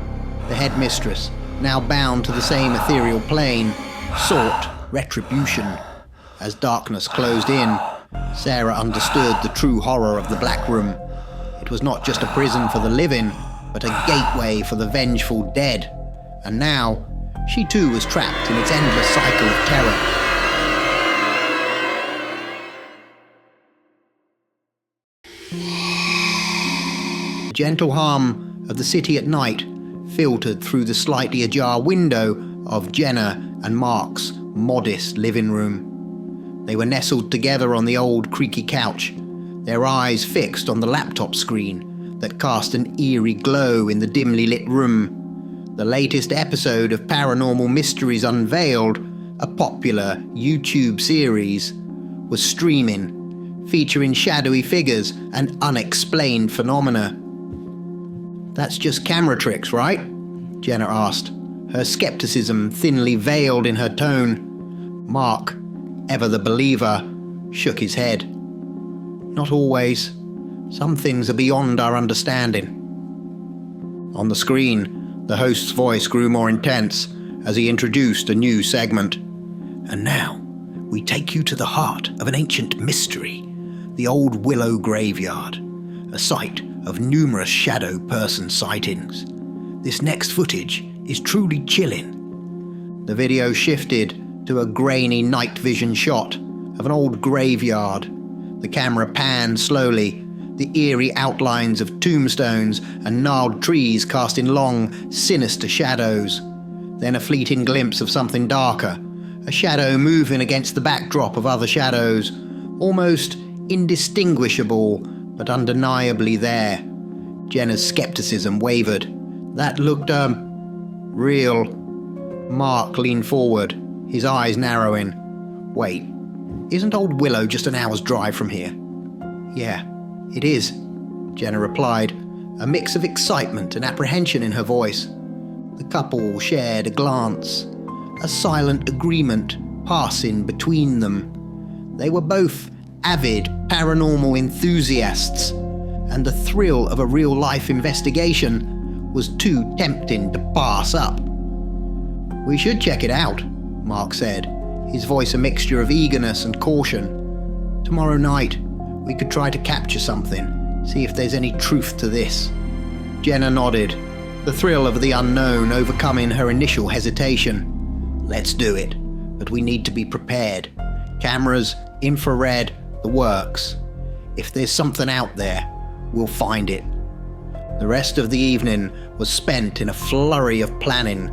The headmistress, now bound to the same ethereal plane, sought retribution. As darkness closed in, Sarah understood the true horror of the Black Room. It was not just a prison for the living, but a gateway for the vengeful dead. And now, she too was trapped in its endless cycle of terror. The gentle hum of the city at night filtered through the slightly ajar window of Jenna and Mark's modest living room. They were nestled together on the old creaky couch, their eyes fixed on the laptop screen that cast an eerie glow in the dimly lit room. The latest episode of Paranormal Mysteries Unveiled, a popular YouTube series, was streaming, featuring shadowy figures and unexplained phenomena. "That's just camera tricks, right?" Jenna asked, her skepticism thinly veiled in her tone. Mark, ever the believer, shook his head. "Not always. Some things are beyond our understanding." On the screen, the host's voice grew more intense as he introduced a new segment. "And now, we take you to the heart of an ancient mystery, the Old Willow Graveyard, a site of numerous shadow person sightings. This next footage is truly chilling." The video shifted to a grainy night vision shot of an old graveyard. The camera panned slowly, the eerie outlines of tombstones and gnarled trees casting long, sinister shadows. Then a fleeting glimpse of something darker, a shadow moving against the backdrop of other shadows, almost indistinguishable but undeniably there. Jenna's skepticism wavered. "That looked, real." Mark leaned forward, his eyes narrowing. "Wait, isn't Old Willow just an hour's drive from here?" "Yeah, it is," Jenna replied, a mix of excitement and apprehension in her voice. The couple shared a glance, a silent agreement passing between them. They were both avid paranormal enthusiasts, and the thrill of a real-life investigation was too tempting to pass up. "We should check it out," Mark said, his voice a mixture of eagerness and caution. "Tomorrow night, we could try to capture something, see if there's any truth to this." Jenna nodded, the thrill of the unknown overcoming her initial hesitation. "Let's do it, but we need to be prepared. Cameras, infrared, the works. If there's something out there, we'll find it." The rest of the evening was spent in a flurry of planning.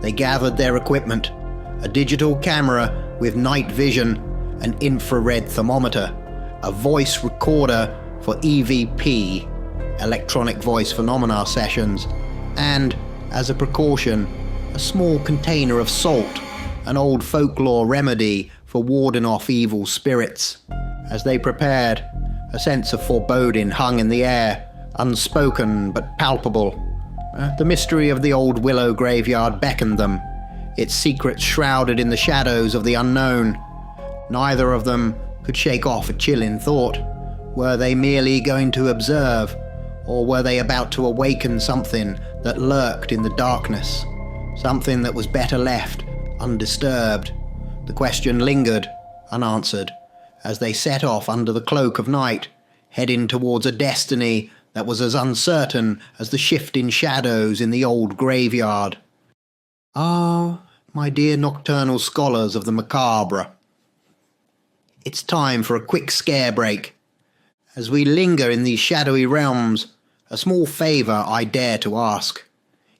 They gathered their equipment, a digital camera with night vision, an infrared thermometer, a voice recorder for EVP, electronic voice phenomena sessions, and, as a precaution, a small container of salt, an old folklore remedy for warding off evil spirits. As they prepared, a sense of foreboding hung in the air, unspoken but palpable. The mystery of the Old Willow Graveyard beckoned them, its secrets shrouded in the shadows of the unknown. Neither of them could shake off a chilling thought. Were they merely going to observe, or were they about to awaken something that lurked in the darkness, something that was better left undisturbed? The question lingered, unanswered, as they set off under the cloak of night, heading towards a destiny that was as uncertain as the shifting shadows in the old graveyard. Ah, my dear nocturnal scholars of the macabre, it's time for a quick scare break. As we linger in these shadowy realms, a small favour I dare to ask.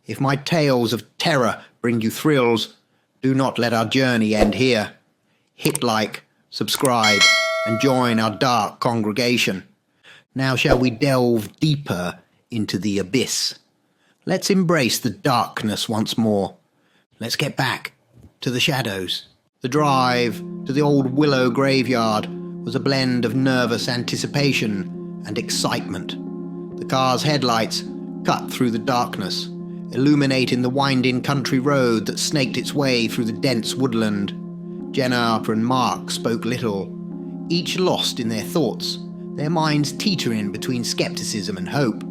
If my tales of terror bring you thrills, do not let our journey end here. Hit like, subscribe, and join our dark congregation. Now shall we delve deeper into the abyss. Let's embrace the darkness once more. Let's get back to the shadows. The drive to the Old Willow Graveyard was a blend of nervous anticipation and excitement. The car's headlights cut through the darkness, illuminating the winding country road that snaked its way through the dense woodland. Jenna and Mark spoke little, each lost in their thoughts, their minds teetering between skepticism and hope.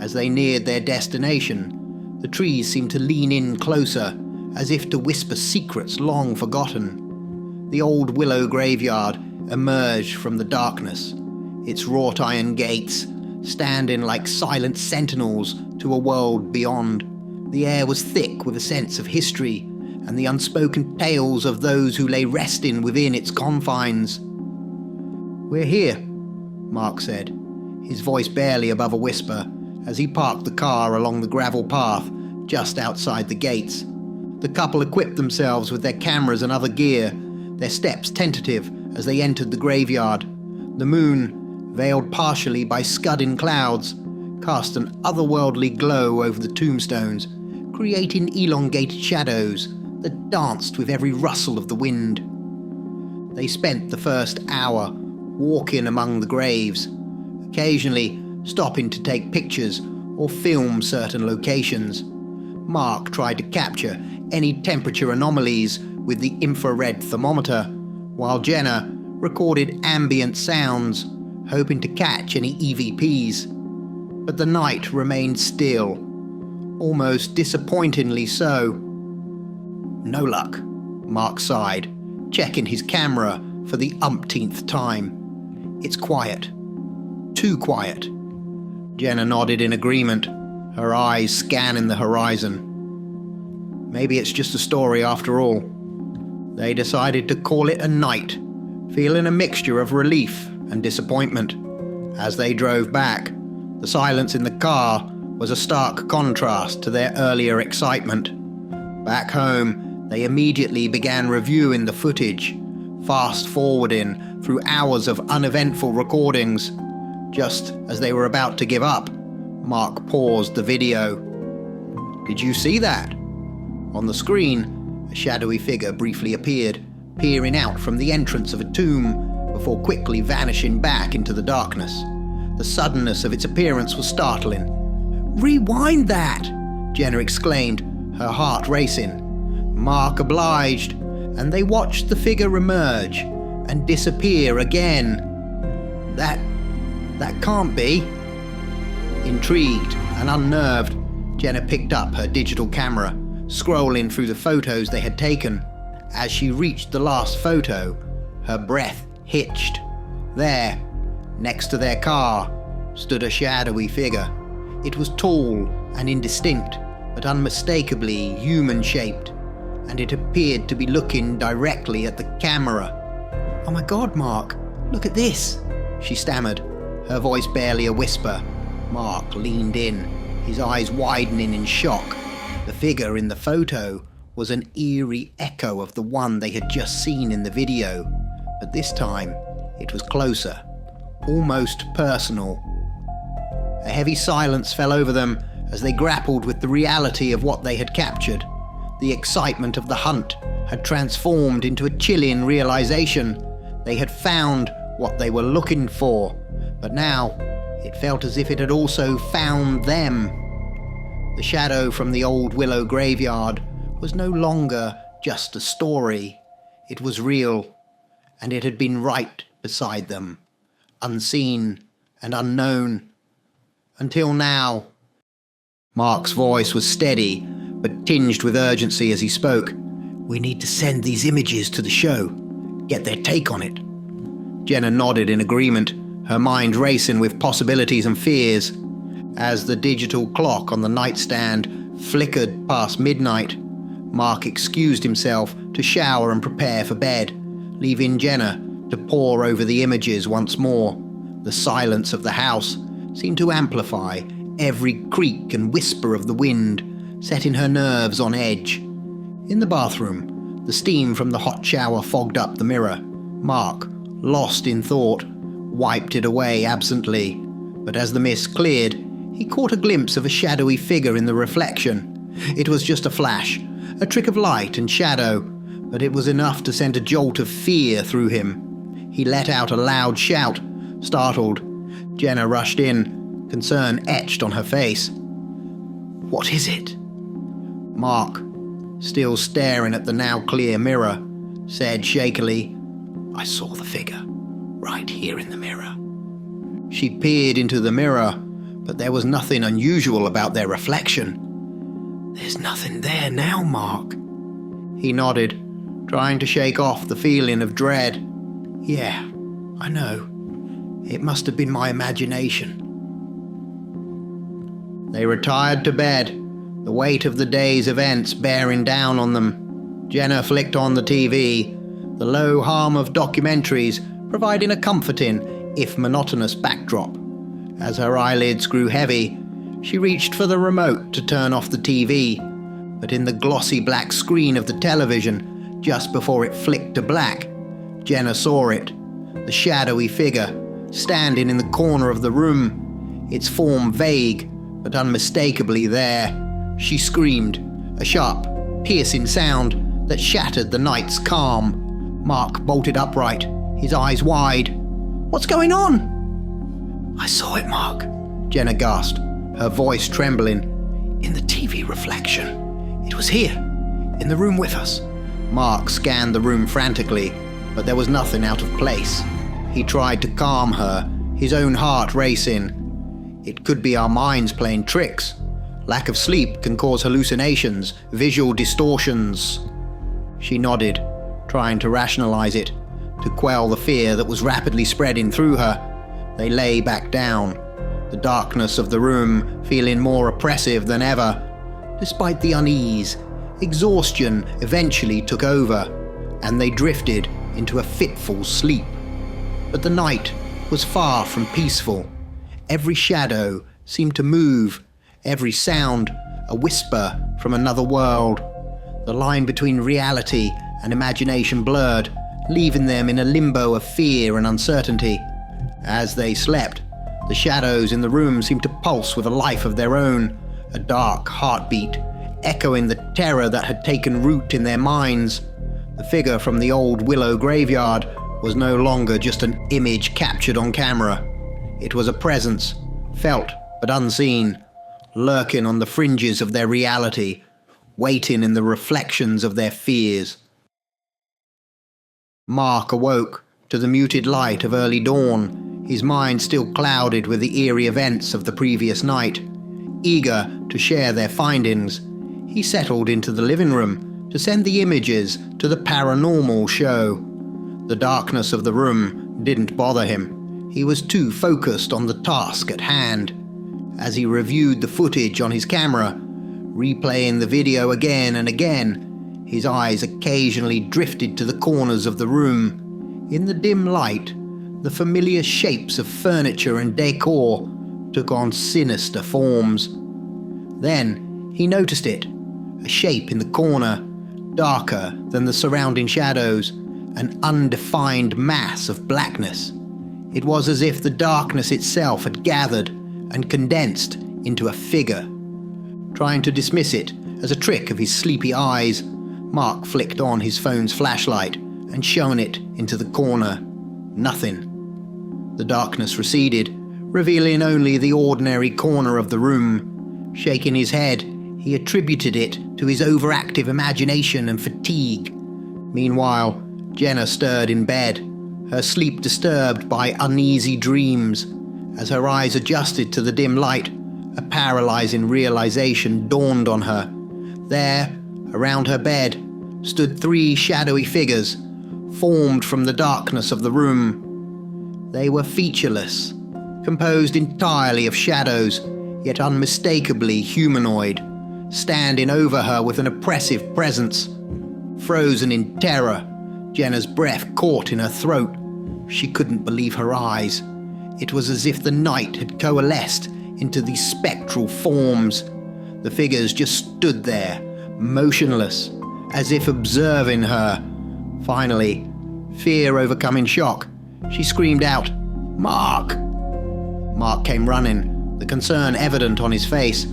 As they neared their destination, the trees seemed to lean in closer, as if to whisper secrets long forgotten. The old willow graveyard emerged from the darkness, its wrought iron gates standing like silent sentinels to a world beyond. The air was thick with a sense of history and the unspoken tales of those who lay resting within its confines. "We're here," Mark said, his voice barely above a whisper, as he parked the car along the gravel path just outside the gates. The couple equipped themselves with their cameras and other gear, their steps tentative as they entered the graveyard. The moon, veiled partially by scudding clouds, cast an otherworldly glow over the tombstones, creating elongated shadows that danced with every rustle of the wind. They spent the first hour walking among the graves, occasionally stopping to take pictures or film certain locations. Mark tried to capture any temperature anomalies with the infrared thermometer, while Jenna recorded ambient sounds, hoping to catch any EVPs. But the night remained still, almost disappointingly so. "No luck," Mark sighed, checking his camera for the umpteenth time. "It's quiet. Too quiet." Jenna nodded in agreement, her eyes scanning the horizon. Maybe it's just a story after all. They decided to call it a night, feeling a mixture of relief and disappointment. As they drove back, the silence in the car was a stark contrast to their earlier excitement. Back home, they immediately began reviewing the footage, fast-forwarding through hours of uneventful recordings. Just as they were about to give up, Mark paused the video. "Did you see that?" On the screen, a shadowy figure briefly appeared, peering out from the entrance of a tomb before quickly vanishing back into the darkness. The suddenness of its appearance was startling. "Rewind that!" Jenna exclaimed, her heart racing. Mark obliged, and they watched the figure emerge and disappear again. That can't be." Intrigued and unnerved, Jenna picked up her digital camera, scrolling through the photos they had taken. As she reached the last photo, her breath hitched. There, next to their car, stood a shadowy figure. It was tall and indistinct, but unmistakably human-shaped, and it appeared to be looking directly at the camera. "Oh my God, Mark, look at this," she stammered, her voice barely a whisper. Mark leaned in, his eyes widening in shock. The figure in the photo was an eerie echo of the one they had just seen in the video, but this time it was closer, almost personal. A heavy silence fell over them as they grappled with the reality of what they had captured. The excitement of the hunt had transformed into a chilling realization. They had found what they were looking for, but now it felt as if it had also found them. The shadow from the old willow graveyard was no longer just a story. It was real, and it had been right beside them, unseen and unknown. Until now. Mark's voice was steady, but tinged with urgency as he spoke. "We need to send these images to the show, get their take on it." Jenna nodded in agreement, her mind racing with possibilities and fears. As the digital clock on the nightstand flickered past midnight, Mark excused himself to shower and prepare for bed, leaving Jenna to pore over the images once more. The silence of the house seemed to amplify every creak and whisper of the wind, setting her nerves on edge. In the bathroom, the steam from the hot shower fogged up the mirror. Mark, lost in thought, wiped it away absently, but as the mist cleared, he caught a glimpse of a shadowy figure in the reflection. It was just a flash, a trick of light and shadow, but it was enough to send a jolt of fear through him. he let out a loud shout. Startled, Jenna rushed in, concern etched on her face. "What is it?" Mark, still staring at the now clear mirror, said shakily, "I saw the figure, right here in the mirror." She peered into the mirror, but there was nothing unusual about their reflection. "There's nothing there now, Mark." He nodded, trying to shake off the feeling of dread. "Yeah, I know. It must have been my imagination." They retired to bed, the weight of the day's events bearing down on them. Jenna flicked on the TV, the low hum of documentaries providing a comforting, if monotonous, backdrop. As her eyelids grew heavy, she reached for the remote to turn off the TV, but in the glossy black screen of the television, just before it flicked to black, Jenna saw it, the shadowy figure, standing in the corner of the room, its form vague, but unmistakably there. She screamed, a sharp, piercing sound that shattered the night's calm. Mark bolted upright, his eyes wide. "What's going on?" "I saw it, Mark," Jenna gasped, her voice trembling. "In the TV reflection. It was here, in the room with us." Mark scanned the room frantically, but there was nothing out of place. He tried to calm her, his own heart racing. It could be our minds playing tricks. Lack of sleep can cause hallucinations, visual distortions. She nodded, trying to rationalize it, to quell the fear that was rapidly spreading through her. They lay back down, the darkness of the room feeling more oppressive than ever. Despite the unease, exhaustion eventually took over, and they drifted into a fitful sleep. But the night was far from peaceful. Every shadow seemed to move, every sound a whisper from another world. The line between reality and imagination blurred, leaving them in a limbo of fear and uncertainty. As they slept, the shadows in the room seemed to pulse with a life of their own, a dark heartbeat, echoing the terror that had taken root in their minds. The figure from the old willow graveyard was no longer just an image captured on camera. It was a presence, felt but unseen, lurking on the fringes of their reality, waiting in the reflections of their fears. Mark awoke to the muted light of early dawn, his mind still clouded with the eerie events of the previous night. Eager to share their findings, he settled into the living room to send the images to the paranormal show. The darkness of the room didn't bother him. He was too focused on the task at hand. As he reviewed the footage on his camera, replaying the video again and again, his eyes occasionally drifted to the corners of the room. In the dim light, the familiar shapes of furniture and decor took on sinister forms. Then he noticed it, a shape in the corner, darker than the surrounding shadows, an undefined mass of blackness. It was as if the darkness itself had gathered and condensed into a figure. Trying to dismiss it as a trick of his sleepy eyes, Mark flicked on his phone's flashlight and shone it into the corner. Nothing. The darkness receded, revealing only the ordinary corner of the room. Shaking his head, he attributed it to his overactive imagination and fatigue. Meanwhile, Jenna stirred in bed, her sleep disturbed by uneasy dreams. As her eyes adjusted to the dim light, a paralyzing realization dawned on her. There, around her bed, stood 3 shadowy figures, formed from the darkness of the room. They were featureless, composed entirely of shadows, yet unmistakably humanoid, standing over her with an oppressive presence. Frozen in terror, Jenna's breath caught in her throat. She couldn't believe her eyes. It was as if the night had coalesced into these spectral forms. The figures just stood there, motionless, as if observing her. Finally, fear overcoming shock, she screamed out, "Mark!" Mark came running, the concern evident on his face.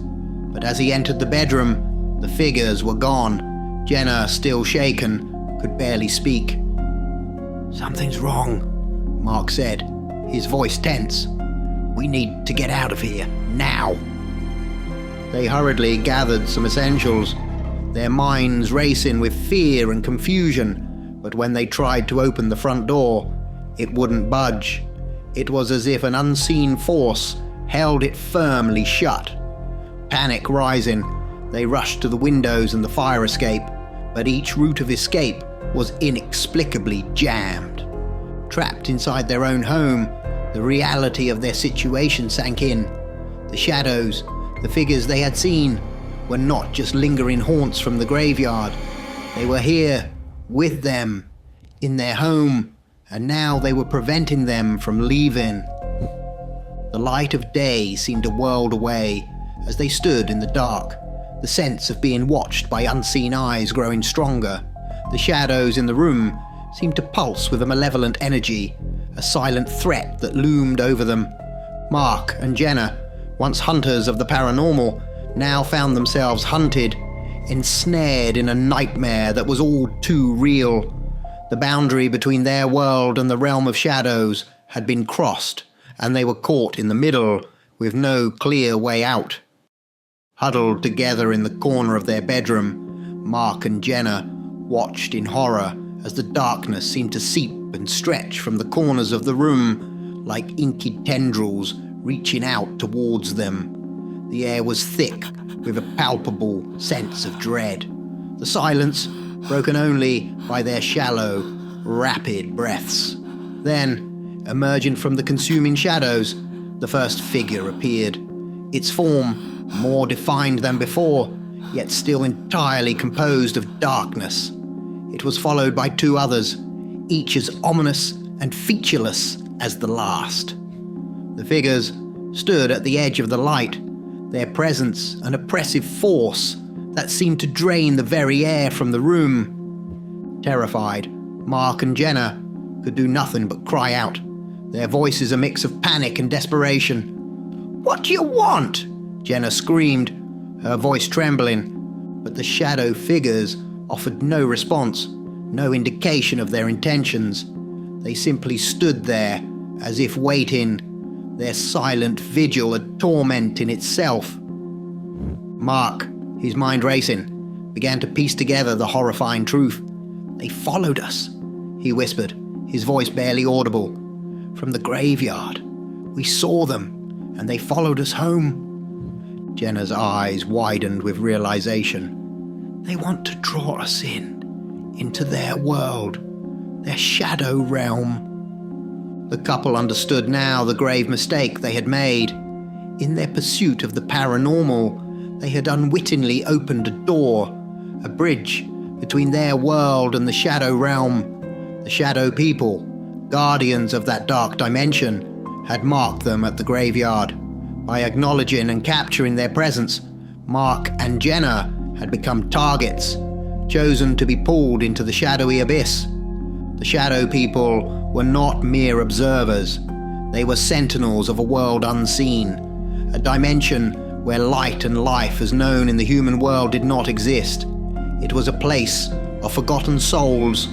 But as he entered the bedroom, the figures were gone. Jenna, still shaken, could barely speak. "Something's wrong," Mark said, his voice tense. "We need to get out of here, now." They hurriedly gathered some essentials, their minds racing with fear and confusion, but when they tried to open the front door, it wouldn't budge. It was as if an unseen force held it firmly shut. Panic rising, they rushed to the windows and the fire escape, but each route of escape was inexplicably jammed. Trapped inside their own home, the reality of their situation sank in. The shadows, the figures they had seen, were not just lingering haunts from the graveyard. They were here, with them, in their home, and now they were preventing them from leaving. The light of day seemed a world away as they stood in the dark, the sense of being watched by unseen eyes growing stronger. The shadows in the room seemed to pulse with a malevolent energy, a silent threat that loomed over them. Mark and Jenna, once hunters of the paranormal, now found themselves hunted, ensnared in a nightmare that was all too real. The boundary between their world and the realm of shadows had been crossed, and they were caught in the middle, with no clear way out. Huddled together in the corner of their bedroom, Mark and Jenna watched in horror as the darkness seemed to seep and stretch from the corners of the room, like inky tendrils reaching out towards them. The air was thick with a palpable sense of dread. The silence, broken only by their shallow, rapid breaths. Then, emerging from the consuming shadows, the first figure appeared. Its form, more defined than before, yet still entirely composed of darkness. It was followed by two others, each as ominous and featureless as the last. The figures stood at the edge of the light, their presence an oppressive force that seemed to drain the very air from the room. Terrified, Mark and Jenna could do nothing but cry out, their voices a mix of panic and desperation. "What do you want?" Jenna screamed, her voice trembling, but the shadow figures offered no response, no indication of their intentions. They simply stood there, as if waiting, their silent vigil a torment in itself. Mark, his mind racing, began to piece together the horrifying truth. "They followed us," he whispered, his voice barely audible. "From the graveyard. We saw them, and they followed us home." Jenna's eyes widened with realization. "They want to draw us into their world, their shadow realm." The couple understood now the grave mistake they had made. In their pursuit of the paranormal, they had unwittingly opened a door, a bridge between their world and the shadow realm. The shadow people, guardians of that dark dimension, had marked them at the graveyard. By acknowledging and capturing their presence, Mark and Jenna had become targets, chosen to be pulled into the shadowy abyss. The shadow people were not mere observers. They were sentinels of a world unseen, a dimension where light and life as known in the human world did not exist. It was a place of forgotten souls,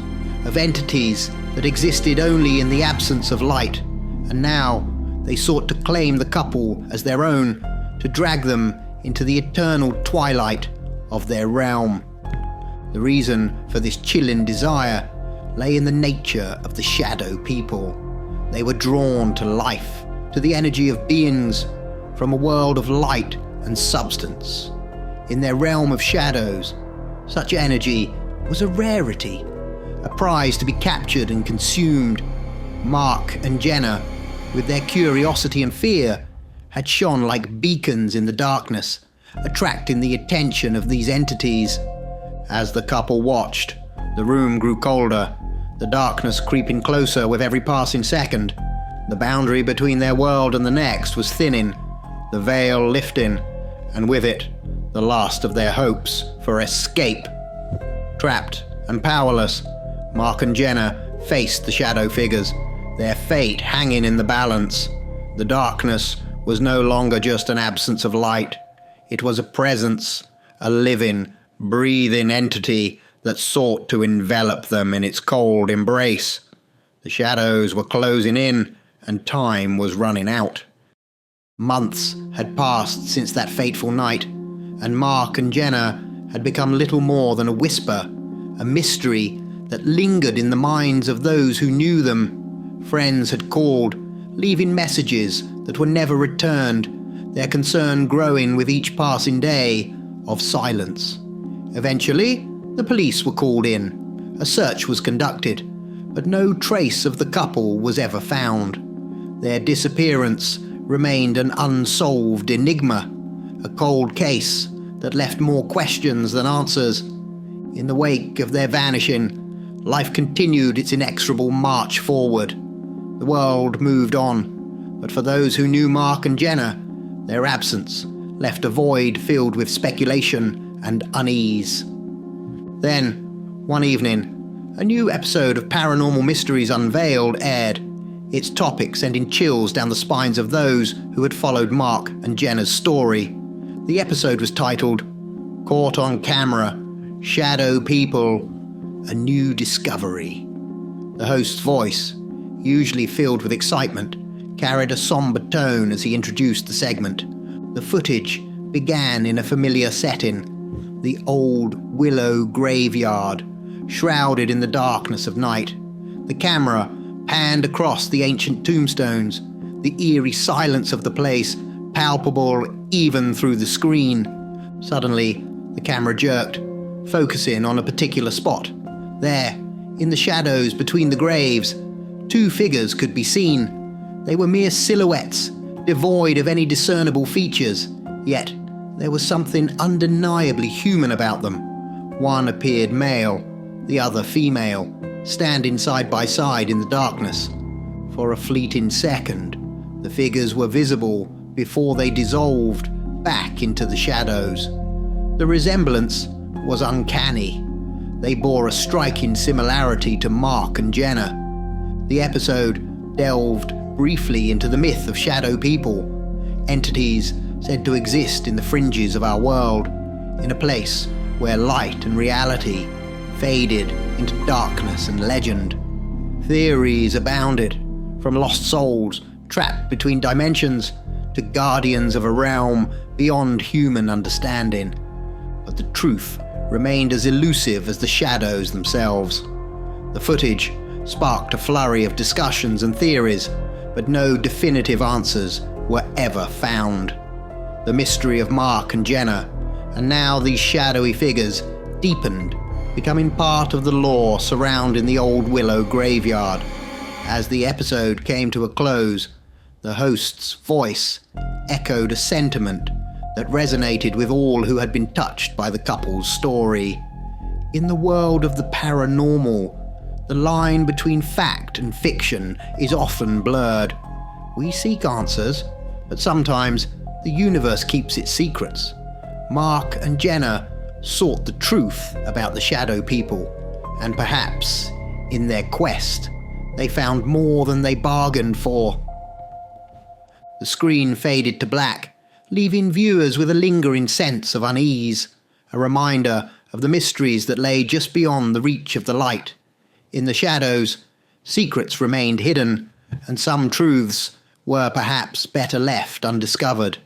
of entities that existed only in the absence of light, and now they sought to claim the couple as their own, to drag them into the eternal twilight of their realm. The reason for this chilling desire lay in the nature of the shadow people. They were drawn to life, to the energy of beings from a world of light and substance. In their realm of shadows, such energy was a rarity, a prize to be captured and consumed. Mark and Jenna, with their curiosity and fear, had shone like beacons in the darkness, attracting the attention of these entities. As the couple watched, the room grew colder, the darkness creeping closer with every passing second. The boundary between their world and the next was thinning, the veil lifting, and with it, the last of their hopes for escape. Trapped and powerless, Mark and Jenna faced the shadow figures, their fate hanging in the balance. The darkness was no longer just an absence of light. It was a presence, a living, breathing entity that sought to envelop them in its cold embrace. The shadows were closing in, and time was running out. Months had passed since that fateful night, and Mark and Jenna had become little more than a whisper, a mystery that lingered in the minds of those who knew them. Friends had called, leaving messages that were never returned, their concern growing with each passing day of silence. Eventually, the police were called in. A search was conducted, but no trace of the couple was ever found. Their disappearance remained an unsolved enigma, a cold case that left more questions than answers. In the wake of their vanishing, life continued its inexorable march forward. The world moved on, but for those who knew Mark and Jenna, their absence left a void filled with speculation and unease. Then, one evening, a new episode of Paranormal Mysteries Unveiled aired, its topic sending chills down the spines of those who had followed Mark and Jenna's story. The episode was titled, Caught on Camera, Shadow People, A New Discovery. The host's voice, usually filled with excitement, carried a somber tone as he introduced the segment. The footage began in a familiar setting, the old willow graveyard, shrouded in the darkness of night. The camera panned across the ancient tombstones, the eerie silence of the place palpable even through the screen. Suddenly, the camera jerked, focusing on a particular spot. There, in the shadows between the graves, two figures could be seen. They were mere silhouettes, devoid of any discernible features, yet there was something undeniably human about them. One appeared male, the other female, standing side by side in the darkness. For a fleeting second, the figures were visible before they dissolved back into the shadows. The resemblance was uncanny. They bore a striking similarity to Mark and Jenna. The episode delved briefly into the myth of shadow people, entities said to exist in the fringes of our world, in a place where light and reality faded into darkness and legend. Theories abounded, from lost souls trapped between dimensions to guardians of a realm beyond human understanding. But the truth remained as elusive as the shadows themselves. The footage sparked a flurry of discussions and theories, but no definitive answers were ever found. The mystery of Mark and Jenna, and now these shadowy figures, deepened, becoming part of the lore surrounding the old willow graveyard. As the episode came to a close, the host's voice echoed a sentiment that resonated with all who had been touched by the couple's story. In the world of the paranormal, the line between fact and fiction is often blurred. We seek answers, but sometimes the universe keeps its secrets. Mark and Jenna sought the truth about the shadow people, and perhaps, in their quest, they found more than they bargained for. The screen faded to black, leaving viewers with a lingering sense of unease, a reminder of the mysteries that lay just beyond the reach of the light. In the shadows, secrets remained hidden, and some truths were perhaps better left undiscovered.